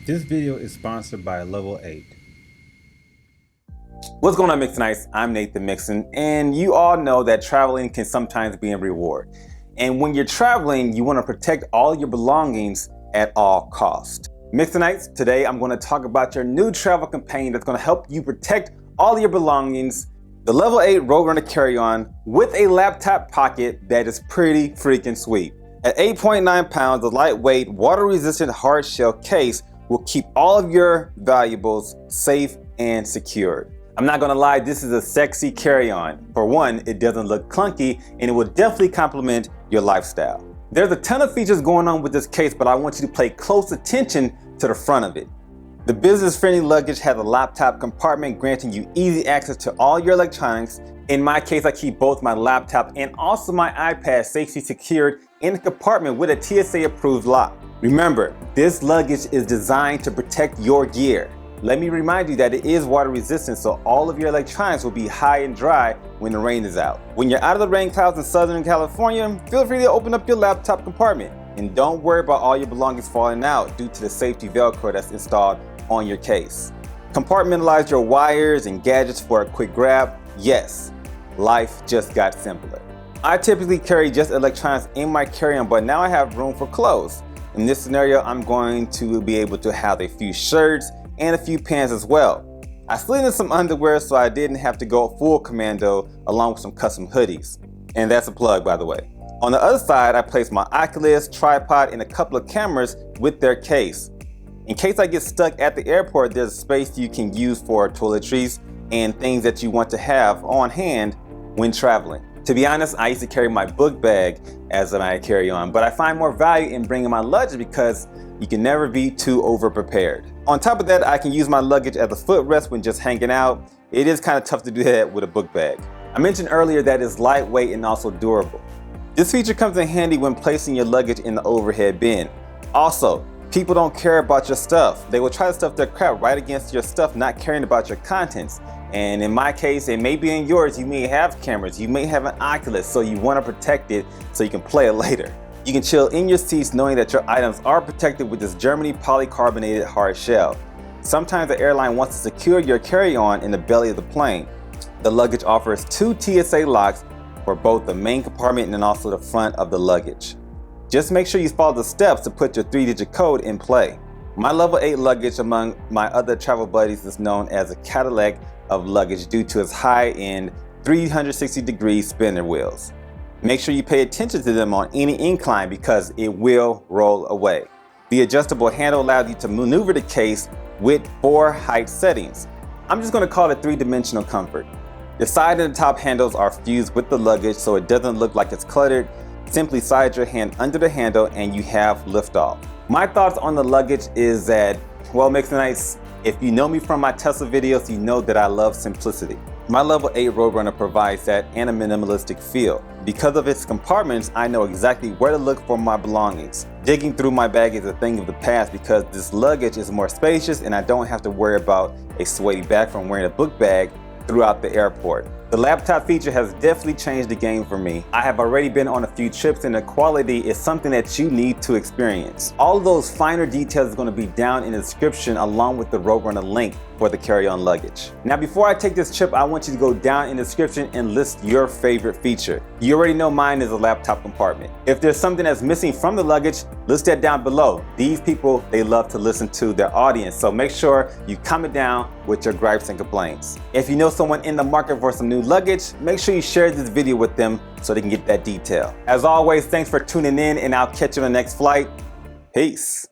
This video is sponsored by Level 8. What's going on, Mixonites? I'm Nathen Mixon, and you all know that traveling can sometimes be a reward. And when you're traveling, you want to protect all your belongings at all costs. Mixonites, today I'm going to talk about your new travel companion that's going to help you protect all your belongings, the Level 8 Roadrunner carry-on with a laptop pocket that is pretty freaking sweet. At 8.9 pounds, the lightweight, water-resistant hard shell case will keep all of your valuables safe and secured. I'm not gonna lie, this is a sexy carry-on. For one, it doesn't look clunky and it will definitely complement your lifestyle. There's a ton of features going on with this case, but I want you to pay close attention to the front of it. The business-friendly luggage has a laptop compartment granting you easy access to all your electronics. In my case, I keep both my laptop and also my iPad safely secured in the compartment with a TSA-approved lock. Remember, this luggage is designed to protect your gear. Let me remind you that it is water resistant, so all of your electronics will be high and dry when the rain is out. When you're out of the rain clouds in Southern California, feel free to open up your laptop compartment. And don't worry about all your belongings falling out due to the safety Velcro that's installed on your case. Compartmentalize your wires and gadgets for a quick grab. Yes, life just got simpler. I typically carry just electronics in my carry-on, but now I have room for clothes. In this scenario, I'm going to be able to have a few shirts and a few pants as well. I slid in some underwear so I didn't have to go full commando along with some custom hoodies. And that's a plug, by the way. On the other side, I placed my Oculus, tripod, and a couple of cameras with their case. In case I get stuck at the airport, there's a space you can use for toiletries and things that you want to have on hand when traveling. To be honest, I used to carry my book bag as my carry-on, but I find more value in bringing my luggage because you can never be too over-prepared. On top of that, I can use my luggage as a footrest when just hanging out. It is kind of tough to do that with a book bag. I mentioned earlier that it's lightweight and also durable. This feature comes in handy when placing your luggage in the overhead bin. Also, people don't care about your stuff. They will try to stuff their crap right against your stuff, not caring about your contents. And in my case, and maybe in yours, you may have cameras, you may have an Oculus, so you want to protect it so you can play it later. You can chill in your seats knowing that your items are protected with this Germany polycarbonated hard shell. Sometimes the airline wants to secure your carry-on in the belly of the plane. The luggage offers 2 TSA locks for both the main compartment and also the front of the luggage. Just make sure you follow the steps to put your 3-digit code in play. My Level 8 luggage among my other travel buddies is known as a Cadillac of luggage due to its high-end 360-degree spinner wheels. Make sure you pay attention to them on any incline because it will roll away. The adjustable handle allows you to maneuver the case with 4 height settings. I'm just going to call it 3-dimensional comfort. The side and the top handles are fused with the luggage so it doesn't look like it's cluttered. Simply slide your hand under the handle and you have liftoff. My thoughts on the luggage is that, well, Mixonites, if you know me from my Tesla videos, you know that I love simplicity. My Level 8 Roadrunner provides that and a minimalistic feel. Because of its compartments, I know exactly where to look for my belongings. Digging through my bag is a thing of the past because this luggage is more spacious and I don't have to worry about a sweaty back from wearing a book bag throughout the airport. The laptop feature has definitely changed the game for me. I have already been on a few trips and the quality is something that you need to experience. All of those finer details are going to be down in the description along with the Roadrunner link for the carry-on luggage. Now before I take this trip, I want you to go down in the description and list your favorite feature. You already know mine is a laptop compartment. If there's something that's missing from the luggage, list that down below. These people, they love to listen to their audience, so make sure you comment down with your gripes and complaints. If you know someone in the market for some new luggage, make sure you share this video with them so they can get that detail. As always, thanks for tuning in and I'll catch you on the next flight. Peace.